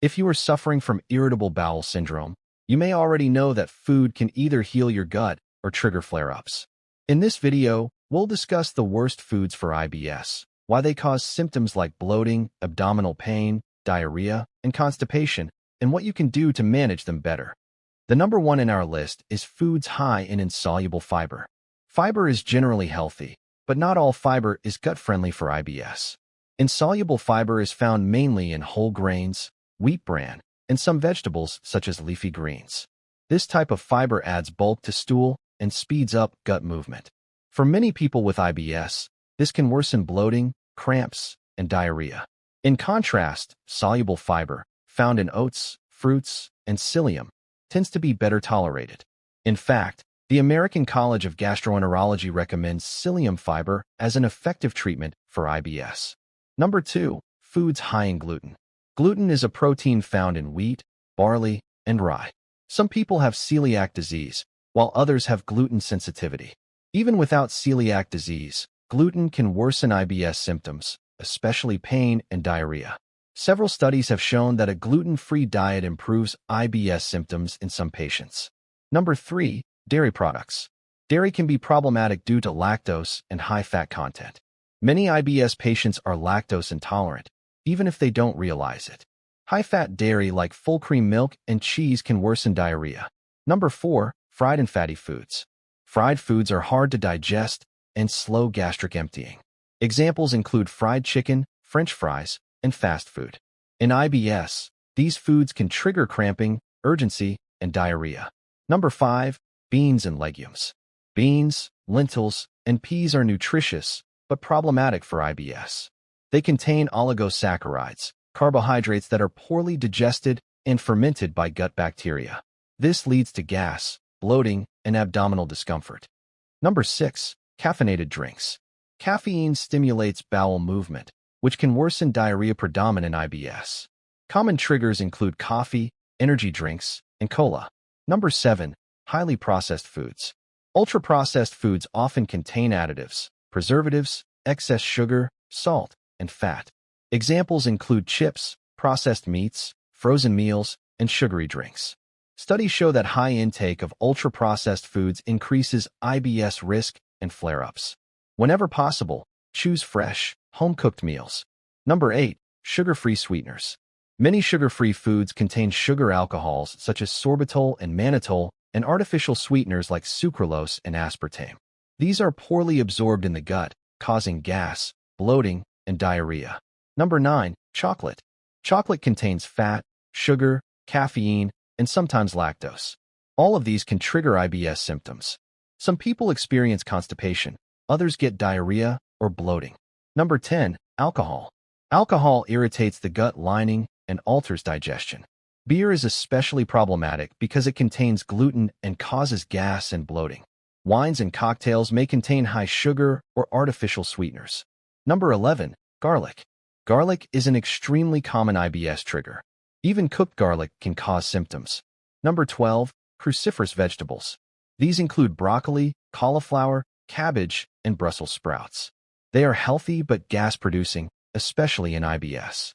If you are suffering from irritable bowel syndrome, you may already know that food can either heal your gut or trigger flare-ups. In this video, we'll discuss the worst foods for IBS, why they cause symptoms like bloating, abdominal pain, diarrhea, and constipation, and what you can do to manage them better. The number one in our list is foods high in insoluble fiber. Fiber is generally healthy, but not all fiber is gut-friendly for IBS. Insoluble fiber is found mainly in whole grains, wheat bran, and some vegetables such as leafy greens. This type of fiber adds bulk to stool and speeds up gut movement. For many people with IBS, this can worsen bloating, cramps, and diarrhea. In contrast, soluble fiber, found in oats, fruits, and psyllium, tends to be better tolerated. In fact, the American College of Gastroenterology recommends psyllium fiber as an effective treatment for IBS. Number 2. Foods high in gluten. Gluten is a protein found in wheat, barley, and rye. Some people have celiac disease, while others have gluten sensitivity. Even without celiac disease, gluten can worsen IBS symptoms, especially pain and diarrhea. Several studies have shown that a gluten-free diet improves IBS symptoms in some patients. Number 3. Dairy products. Dairy can be problematic due to lactose and high fat content. Many IBS patients are lactose intolerant, even if they don't realize it. High-fat dairy like full cream milk and cheese can worsen diarrhea. Number 4. Fried and fatty foods. Fried foods are hard to digest and slow gastric emptying. Examples include fried chicken, French fries, and fast food. In IBS, these foods can trigger cramping, urgency, and diarrhea. Number 5. Beans and legumes. Beans, lentils, and peas are nutritious, but problematic for IBS. They contain oligosaccharides, carbohydrates that are poorly digested and fermented by gut bacteria. This leads to gas, bloating, and abdominal discomfort. Number 6. Caffeinated drinks. Caffeine stimulates bowel movement, which can worsen diarrhea-predominant IBS. Common triggers include coffee, energy drinks, and cola. Number 7. Highly processed foods. Ultra-processed foods often contain additives, preservatives, excess sugar, salt, and fat. Examples include chips, processed meats, frozen meals, and sugary drinks. Studies show that high intake of ultra-processed foods increases IBS risk and flare-ups. Whenever possible, choose fresh, home-cooked meals. Number 8. Sugar-free sweeteners. Many sugar-free foods contain sugar alcohols such as sorbitol and mannitol and artificial sweeteners like sucralose and aspartame. These are poorly absorbed in the gut, causing gas, bloating, and diarrhea. Number 9. Chocolate. Chocolate contains fat, sugar, caffeine, and sometimes lactose. All of these can trigger IBS symptoms. Some people experience constipation, others get diarrhea or bloating. Number 10. Alcohol. Alcohol irritates the gut lining and alters digestion. Beer is especially problematic because it contains gluten and causes gas and bloating. Wines and cocktails may contain high sugar or artificial sweeteners. Number 11. Garlic. Garlic is an extremely common IBS trigger. Even cooked garlic can cause symptoms. Number 12. Cruciferous vegetables. These include broccoli, cauliflower, cabbage, and Brussels sprouts. They are healthy but gas-producing, especially in IBS.